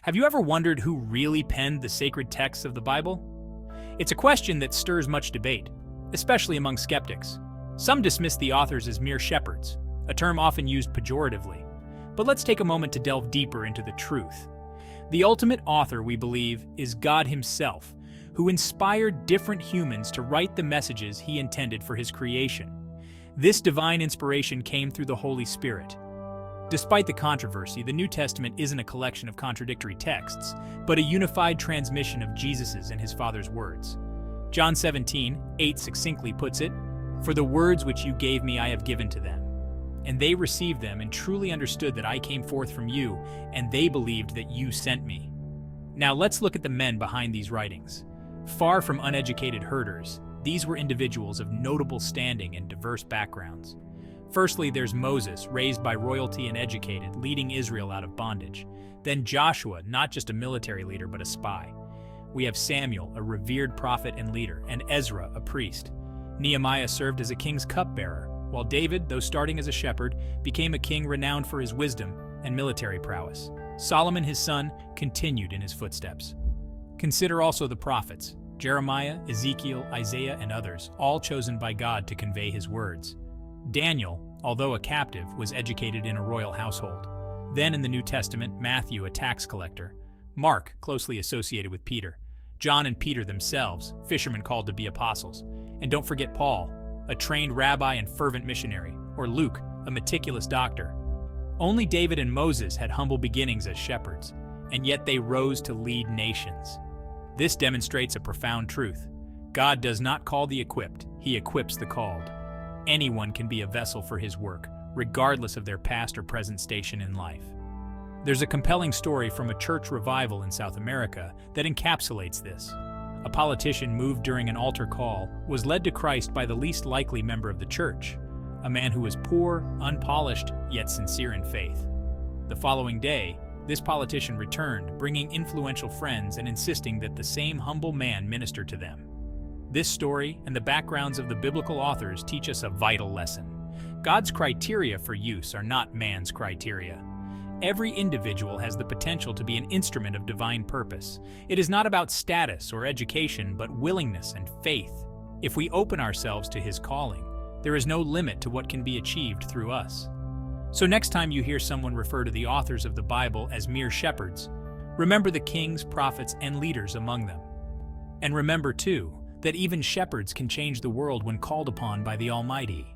Have you ever wondered who really penned the sacred texts of the Bible? It's a question that stirs much debate, especially among skeptics. Some dismiss the authors as mere shepherds, a term often used pejoratively. But let's take a moment to delve deeper into the truth. The ultimate author, we believe, is God Himself, who inspired different humans to write the messages He intended for His creation. This divine inspiration came through the Holy Spirit. Despite the controversy, the New Testament isn't a collection of contradictory texts, but a unified transmission of Jesus's and His Father's words. John 17:8 succinctly puts it, "For the words which you gave me I have given to them. And they received them and truly understood that I came forth from you, and they believed that you sent me." Now let's look at the men behind these writings. Far from uneducated herders, these were individuals of notable standing and diverse backgrounds. Firstly, there's Moses, raised by royalty and educated, leading Israel out of bondage. Then Joshua, not just a military leader, but a spy. We have Samuel, a revered prophet and leader, and Ezra, a priest. Nehemiah served as a king's cupbearer, while David, though starting as a shepherd, became a king renowned for his wisdom and military prowess. Solomon, his son, continued in his footsteps. Consider also the prophets, Jeremiah, Ezekiel, Isaiah, and others, all chosen by God to convey His words. Daniel, although a captive, was educated in a royal household. Then in the New Testament, Matthew, a tax collector. Mark, closely associated with Peter. John and Peter themselves, fishermen called to be apostles. And don't forget Paul, a trained rabbi and fervent missionary. Or Luke, a meticulous doctor. Only David and Moses had humble beginnings as shepherds, and yet they rose to lead nations. This demonstrates a profound truth. God does not call the equipped, He equips the called. Anyone can be a vessel for His work, regardless of their past or present station in life. There's a compelling story from a church revival in South America that encapsulates this. A politician moved during an altar call was led to Christ by the least likely member of the church, a man who was poor, unpolished, yet sincere in faith. The following day, this politician returned, bringing influential friends and insisting that the same humble man minister to them. This story and the backgrounds of the biblical authors teach us a vital lesson. God's criteria for use are not man's criteria. Every individual has the potential to be an instrument of divine purpose. It is not about status or education, but willingness and faith. If we open ourselves to His calling, there is no limit to what can be achieved through us. So next time you hear someone refer to the authors of the Bible as mere shepherds, remember the kings, prophets, and leaders among them. And remember, too, that even shepherds can change the world when called upon by the Almighty.